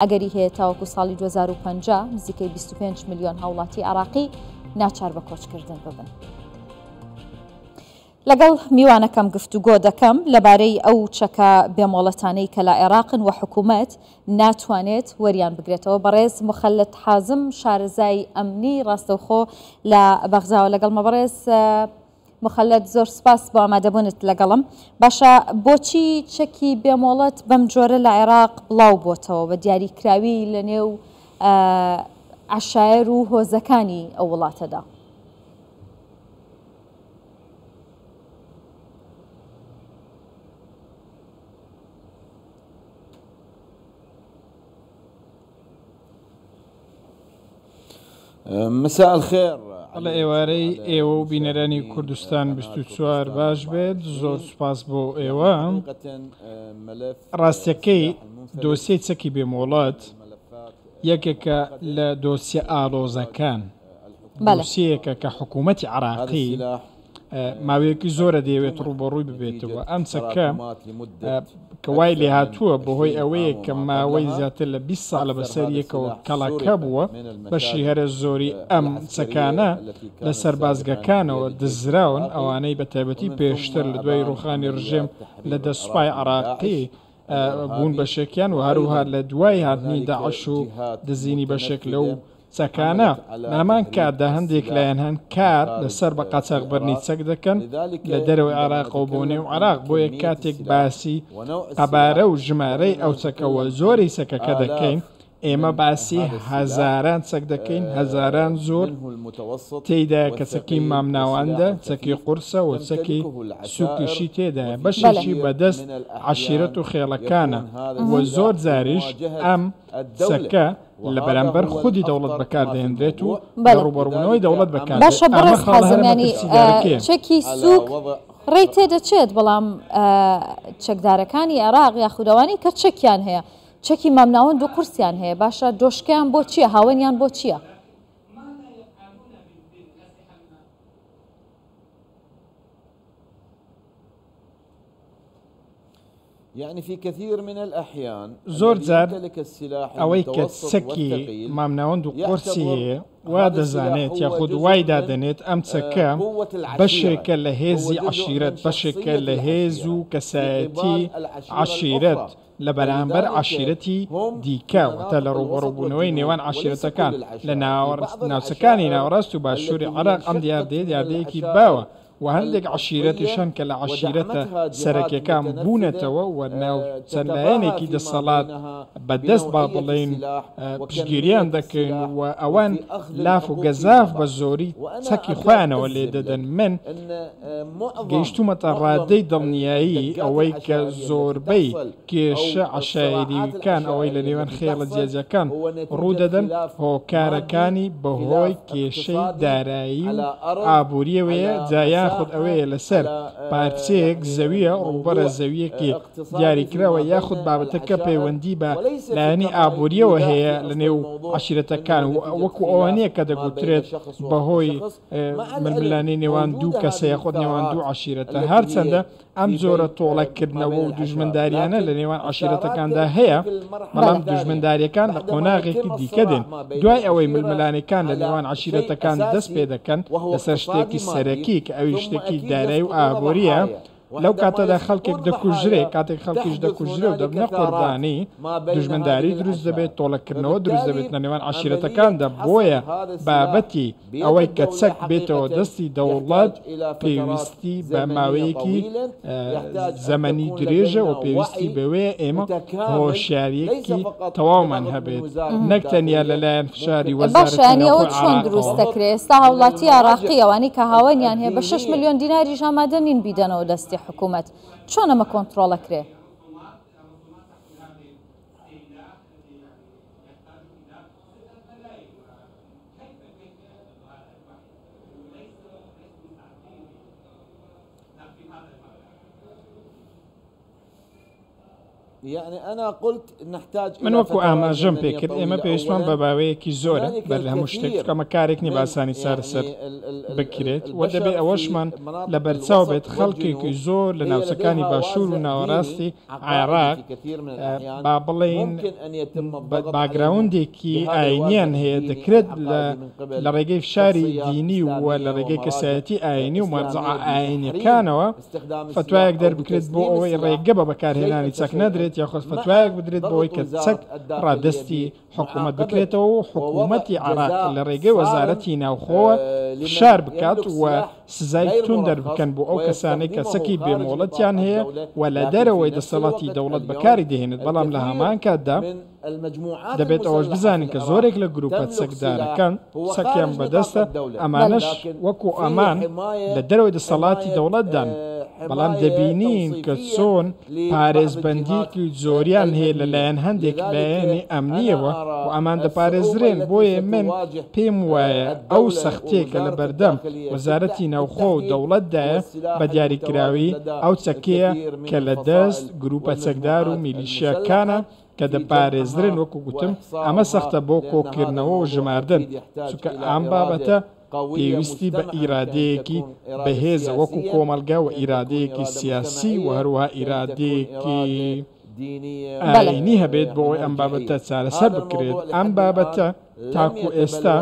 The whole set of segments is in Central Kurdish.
ئەگەری هەیە تاوەکو ساڵی 2050 نزیکەی 25 ملیۆن هاوڵاتی عراقی ناچار بە کۆچکردن ببن. لەگەڵ میوانەکەم گفتوگۆ دەکەم لەبارەی ئەو چەکە بێمۆڵەتانەی کە لە عێراقن و حکوومەت ناتوانێت وەریان بگرێتەوە. بەڕێز مخەلت حازم شارەزای ئەمنی ڕاستەوخۆ لە بەغزاوە لەگەڵمە. بەڕێز مخەلت زۆر سپاس بۆ ئامادەبوونت لەگەڵم. باشە بۆچی چەکی بێمۆڵەت بەم جۆرە لە عێراق بڵاو بۆتەوە بە دیاریکراوی لە نێو عەشایر و هۆزەکانی ئەو وڵاتەدا؟ مساء الخير. لە ئێوارەی ئێوە و بینەرانی کوردستان 24 باش بێت. زۆر سوپاس بۆ ئێوە. ڕاستیەکەی دۆسیەی چەکی بێمۆڵەت یەکێکە لە دۆسیە ئاڵۆزەکان، دۆسیەکە کە حکوومەتی عراقی ماوەیەکی زۆرە دەیەوێت ڕوبەڕووی ببێتەوە. ئەم چەکە کە وای لێ هاتووە بەهۆی ئەوەیە کە ماوەی زیاتر لە 20 ساڵە بەسەر یەکەوە کەڵەکە بووە، بەشی هەرە زۆری ئەم چەکانە لە سەربازگەکانەوە دزراون، ئەوانەی بە تایبەتی پێشتر لە دوای ڕوخانی ڕژێم لە دەسوپای عراقی بوون بەشێکیان و هەروها لە دوای هاتنی داعش و دزینی بەشێک لەو چەکانە نامان کاردا هەندێک لایەن هەن کار لەسەر بە قاچاغبەرنی چەک دەکەن لە دەرەوەی عێراقەوە بۆ نێو عێراق. بۆیە کاتێک باسی قەبارە و ژمارەی ئەو چەکەوە زۆری چەکەکە دەکەین، ئێمە باسی هەزاران چەک دەکەین، هەزاران زۆر تێیدا کە چەکی مامناواندا، چەکی قورسە و چەکی سوکیشی تێدایە. بەشێکی بەدەست عەشیرەت و خێڵەکانە و زۆر جاریش ئەم چەکە لە بەرامبەر خودی دەوڵەت بەکاردەهێنرێت و ڕوبەڕبوونەوەی دەوڵەت بەکار. باشە بەڕێز حازمیانی چەکی سوک ڕێی تێدەچێت، بەڵام چەکدارەکانی عێراق یاخودەوانی کە چەکیان هەیە، چەکی مامناوەند و قورسیان هەیە، باشە دۆشکیان بۆ چییە؟ هاوێنیان بۆ چییە؟ زۆر جار ئەوەی کە چەکی مامناوەند و قورسی هەیە وا دەزانێت یاخود وای دادەنێت ئەم چەکە بەشێکە لە هێزی عەشیرەت، بەشێکە لە هێز و کەسایەتی عەشیرەت لە بەرامبەر عەشیرەتی دیکە، واتە لە ڕوبەڕووبوونەوەی نێوان عەشیرەتەکان لە ناوچەکانی ناوەڕاست و باشووری عێراق. ئەم دیاردەیەکی باوە و هەندێک عەشیرەتیشان کە لە عەشیرەتە سەرەکیەکان بوونەتەوە و ناو چەندلایەنێکی دەسەڵات بەدەست با بڵێن پشتگیریان دەکەن و ئەوان لاف و گەزاف بە زۆری چەکی خۆیانەوە لێ دەدەن. من گەیشتومەتە ڕادەی دڵنیایی ئەوەی کە زۆربەی کێشە عەشایریەکان ئەوەی لە نێوان خێڵە جێجەکان ڕوودەدەن هۆکارەکانی بەهۆی کێشەی دارایی و ئابووریەوەیە، جایان خود ئەوەیە لەسەر پارچەیەک زەویە ڕووبەرە زەویەکی دیاریکراوە، یاخود بابەتەکە پەیوەندی بە لایەنی ئابووریەوە هەیە لە نێو عەشیرەتەکان، وەکو ئەوانەیە کە دەگوترێت بەهۆی ململانی نێوان دوو کەسە یاخود نێوان دوو عەشیرەتە. هەرچەندە ئەم جۆرە تۆڵەکردنەوە و دوژمنداریانە لە نێوان عەشیرەتەکاندا هەیە، بەڵام دوژمنداریەکان لە قۆناغێکی دیکە دێن دوای ئەوەی ململانەکان لە نێوان عەشیرەتەکان دەست پێ دەکەن لەسەر شتێکی سەرەکی کە ئەوی شتێکی دارایی و ئابووریە. لەو کاتەدا خەڵکێک دەکوژرێ، کاتێک خەڵکیش دەکوژرێ و دەبنە قوربانی، دوژمنداری دروست دەبێت، تۆڵەکردنەوە دروست دەبێت لە نێوان عەشیرەتەکاندا. بۆیە بابەتی ئەوەی کە چەک بێتەوە دەستی دەوڵەت پێویستی بە ماوەیەکی زەمەنی درێژە و پێویستی بەوەیە ئێمە هۆشیاریەکی تەواومان هەبێت، نەک تەنیا لەلایەن فشاری وەزارەتی ئەوە چۆن دروست دەکرێت؟ ئێستا هاوڵاتی عێراقی ئەوانەی کە هاوێنیان هەیە بە 6 ملیۆن دیناریش ئامادە نین بیدەنەوە دەستی حکوومەت، چۆن ئەمە کۆنتڕۆڵەکرێ؟ يعني أنا قلت نحتاج من وەکو ئاماژەم پێکرد ئێمە پێویستمان بە باوەیەکی زۆرە بەر لە هەموو شتێک کەمە کارێکنی باسانی سەرسەر بکرێت و دەبێت ئەوەشمان لە بەرچاو بێت خەڵکێکی زۆر لە ناوچەکانی باشوور و ناوەڕاستی عێراق با بڵێن باگراوندێکی ئاینیان هەیە دەکرێت لە ڕێگەی فشاری دینی و لە ڕێگەی کەسایەتی ئاینی و مەرجع ئاینیەکانەوە فتوایەک دەربکرێت بۆ ئەوەی ڕێگە بە بەکارهێنانی چەک نەدرێت یاخۆ فتوایەک بدرێت بۆەوەی کە چەک ڕادستی حکوومەت بکرێتەوە و حکوومەتی عێراق لە ڕێگەی وەزارەتی ناوخۆوە فشار بکات و سزای تون دەربکەن بۆ ئەو کەسانەی کە چەکی بێمۆڵەتیان هەیە و لە دەرەوەی دەسەڵاتی دەوڵەت بەکاری دەهێنێت بەڵام لە هەمان کاتدا دەبێت ئەوەش بزانین کە زۆرێک لە گروپە چەکدارەکان چەکیان بەدەستە ئەمانەش وەکو ئەمان لە دەرەوەی دەسەڵاتی دەوڵەتدان بەڵام دەبینین کە چۆن پارێزبەندیکی زۆریان هەیە لەلایەن هەندێک لایەنی ئەمنیەوە و ئەمان دەپارێزرێن بۆیە من پێم وایە ئەو سەختەیەکە لە بەردەم وەزارەتی ناوخۆ و دەوڵەتدایە بە دیاریکراوی ئەو چەکەیە کە لە دەست گروپە چەکدار و میلیشیاکانە کە دەپارێزرێن وەکو گوتم ئەمە سەختە بۆ کۆکردنەوە و ژماردن چونکە ئەم بابەتە پێویستی بە ئیرادەیەکی بەهێزە وەکو کۆمەلگا و ئیرادەیەکی سیاسی و هەروەها ئیرادەیەکی ئاینی هەبێت بۆ ئەوەی ئەم بابەتە چارەسەر بکرێت ئەم بابەتە تاکو ئێستا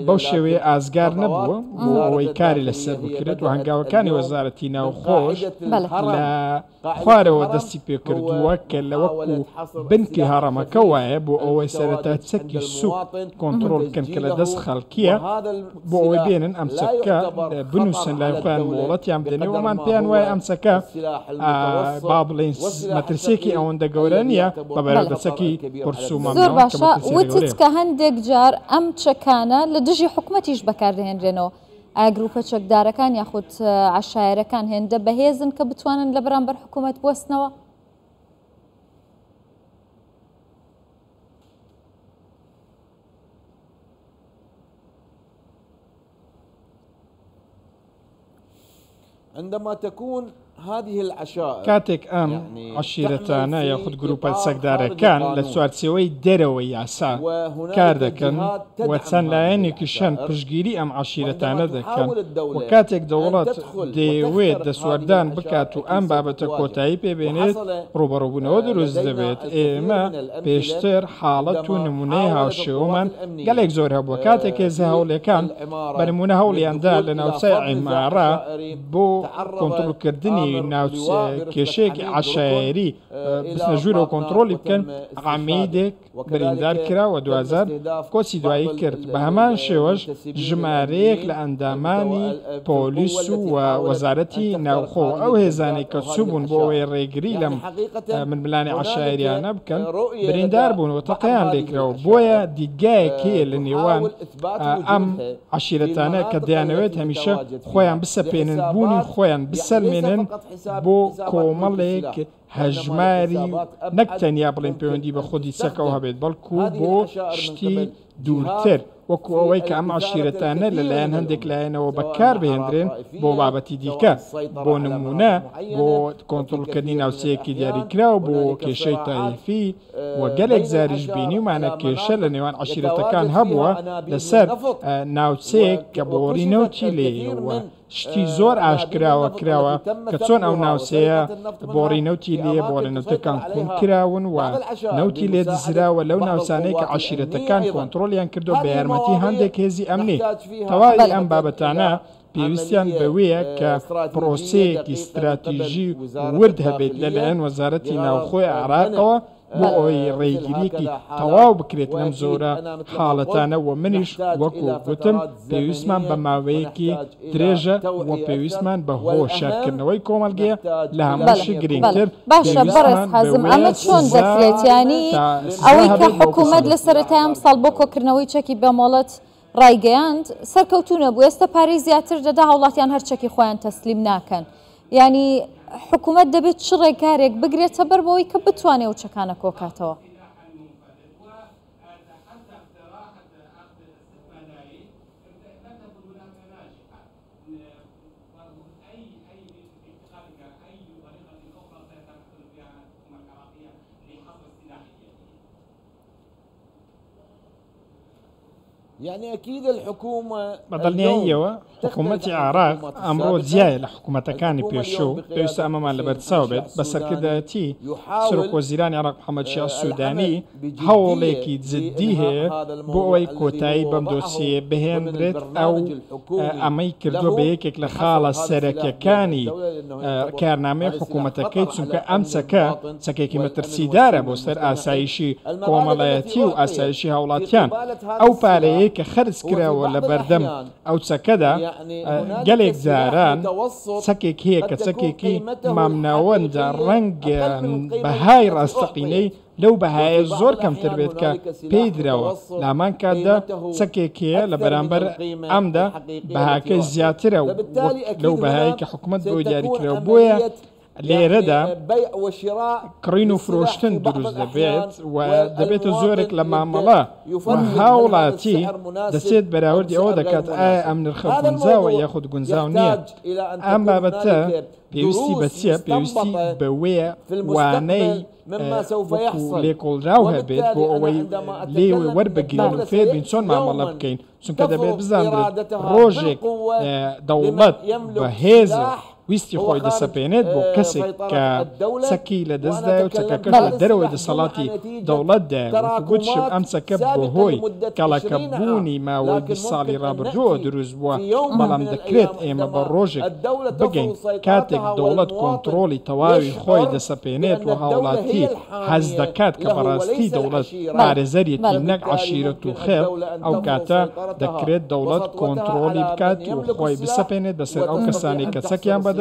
بەو شێوەیە ئازگار نەبووە بۆ ئەوەی کاری لەسەر بکرێت و هەنگاوەکانی وەزارەتی ناوخۆش لە خوارەوە دەستی پێکردووە کە لە وەکو بنکی هەڕەمەکە وایە بۆ ئەوەی سەرەتا چەکی سوک کۆنتڕۆڵ بکەن کە لە دەست خەڵکیە بۆ ئەوەی بێنن ئەم چەکە بنووسن لای خۆیان وڵەتیان بدەنێ وەمان پێیان وایە ئەم چەکە با بڵێن مەترسێکی ئەوەندە گەورە نییە بەبارەت بە چەکی پرسومان زۆر باشە وتت کە هەندێک جار ئەم چەکانە لە دژی حکوومەتیش بەکاردەهێنرێنەوە ئایا گروپە چەکدارەکان یاخود عەشایەرەکان هێندە بەهێزن کە بتوانن لە بەرامبەر حکوومەت بوەستنەوە؟ عندما تكون هذه العشائر کاتێک ئەم عەشیرەتانە یاخود گروپە چەکدارەکان لە چوارچێوەی دەرەوەی یاسا کار دەکەن و چەند لایەنێکیشان پشتگیری ئەم عەشیرەتانە دەکەن و کاتێک دەوڵەت دەیەوێت دەسوەردان بکات و ئەم بابەتە کۆتایی پێبێنێت ڕوبەڕووبوونەوە دروست دەبێت. ئێمە پێشتر حاڵەت و نمونەی هاوشێوەمان گەلێک زۆر هەبووە کاتێک هێزە هەوڵەکان بە نمونە هەوڵیاندا لە ناوچەی عیمارە بۆ کۆنتڕۆڵکردنی کێشەیەکی عەشایەری بچنە ژوورە و کۆنتڕۆلی بکەن عەمیدێک بریندار کرا و 2000 کۆچی دوایی کرد. بە هەمان شێوەش ژمارەیەک لە ئەندامانی پۆلیس و وەزارەتی ناوخۆ ئەو هێزانەی کە چووبوون بۆ ئەوەی ڕێگری لەم ململانی عەشایەریانە بکەن بریندار بوون و تەقەیان لێکراوە. بۆیە دیدگایەکەیە لە نێوان ئەم عەشیرەتانە کە دەیانەوێت هەمیشە خۆیان بسەپێنن بوونی خۆیان بسەلمێنن بۆ کۆمەڵێک هەژماری نەک تەنیا بڵێن پەیوەندی بە خودی چەکەوە هەبێت بەڵکو بۆ شتی دوورتر وەکو ئەوەی کە ئەم عەشیرەتانە لەلایەن هەندێک لایەنەوە بەکار بهێنرێن بۆ بابەتی دیکە بۆ نمونە بۆ کۆنتڕۆڵکردنی ناوچەیەکی دیاریکراو بۆ کێشەی تایفی و گەلێک زاریش بینیمانە کێشە لە نێوان عەشیرەتەکان هەبووە لەسەر ناوچەیەک کە بۆڕی نەوتی لێوە شتی زۆر ئاشکراوە کراوە کە چۆن ئەو ناوچەیە بۆڕی نەوتی لێ بۆڕێنەوتەکان خون کراون و نەوتی لێ دزراوە لەو ناوچانەی کە عەشیرەتەکان کۆنتڕۆلیان کردو بە یارمەتی هەندێک هێزی ئەمنی. تەواوی ئەم بابەتانە پێویستیان بەوەیە کە پرۆسەیەکی استراتیژی ورد هەبێت لەلایەن وەزارەتی ناوخۆی عێراقەوە بۆ ئەوەی ڕێگریەکی تەواو بکرێت لەم زۆرە حاڵەتانە و منیش وەکو گوتم پێویستمان بە ماوەیەکی درێژە و پێویستمان بە هۆشارکردنەوەی کۆمەلگەیە لە هەمووشی گرنگتر. باشە بەڕێز حازم ئەمە چۆن دەکرێت ینی ئەوەی کە حکوومەت لە سەرەتای ئەمساڵ بۆ کۆکردنەوەی چەکی بێمۆڵەت ڕایگەیاند سەرکەوتوونە بوو ئێستا پارەی زیاتر دەدا هەوڵاتیان هەر چەکی خۆیان تەسلیم ناکەن ینی حکوومەت دەبێت چ ڕێکارێک بگرێتە بەر بەوەی کە بتوانێت و چەکانە کۆکاتەوە. يعني أكيد الحكومة بدلنية حكومة العراق أمرو زيادة لحكومة كان بيشو بيست أمام لبرتساوبت بس كده تي سرق وزيران العراق محمد شاه السوداني حاولك تزديه بوي كوتاي بمدوسي بهندرت أو أمي كردو بيكك لخالة سركة كاني كارنامي حكومة كيت سمك أمسكا سكيكي مترسيدارة بوستر آسايشي قومالياتي وآسايشي هولاتيان أو بالي كخرس كرا ولا بردم أو تسكدا قالك زاران سكيك هيك سكيكي ممنوان دا رنج بهاي راستقيني لو بهاي زور كم تربيتك بيدروا لامان كادا سكيكي لبرامبر أمدا بهاك زياتر لو بهاي كحكومة بوداري كرا بويا ليردا بيع وشراء كرينو فروشتن دروز دبيت ودبيت زورك لما ملا وهاولاتي دسيت براوردي او دكات امن الخب جنزاو ياخد جنزاو نية اما بتا بيوستي بتسيا بيوستي بويا واني مما سوف يحصل ليكول راوها بيت بووي لي وربقين فير بينسون مع ملا بكين سون كده بيت بزاندر روجيك دولت بهيزة ويستي خوي دسبينات بو كسك سكي لدزدا وتكاكش لدروي دصلاتي دولت دا وكبوتش بأمسك بوهوي كالا كبوني ما ويد الصالي رابرجو دروز بوا بلام دكريت ايما بروجك بقين كاتك دولت كنترولي تواوي خوي دسبينات وهولاتي هزدكات كبراستي دولت بارزاري تنك عشيرتو خير او كاتا دكريت دولت كنترولي بكات وخوي بسبينات بسر او كساني كتسكيان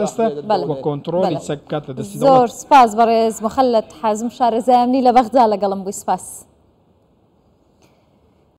وكنترولي سكات زور سپاس برز مخلد حازم شارزای امنی لبغداد لقلم بو سپاس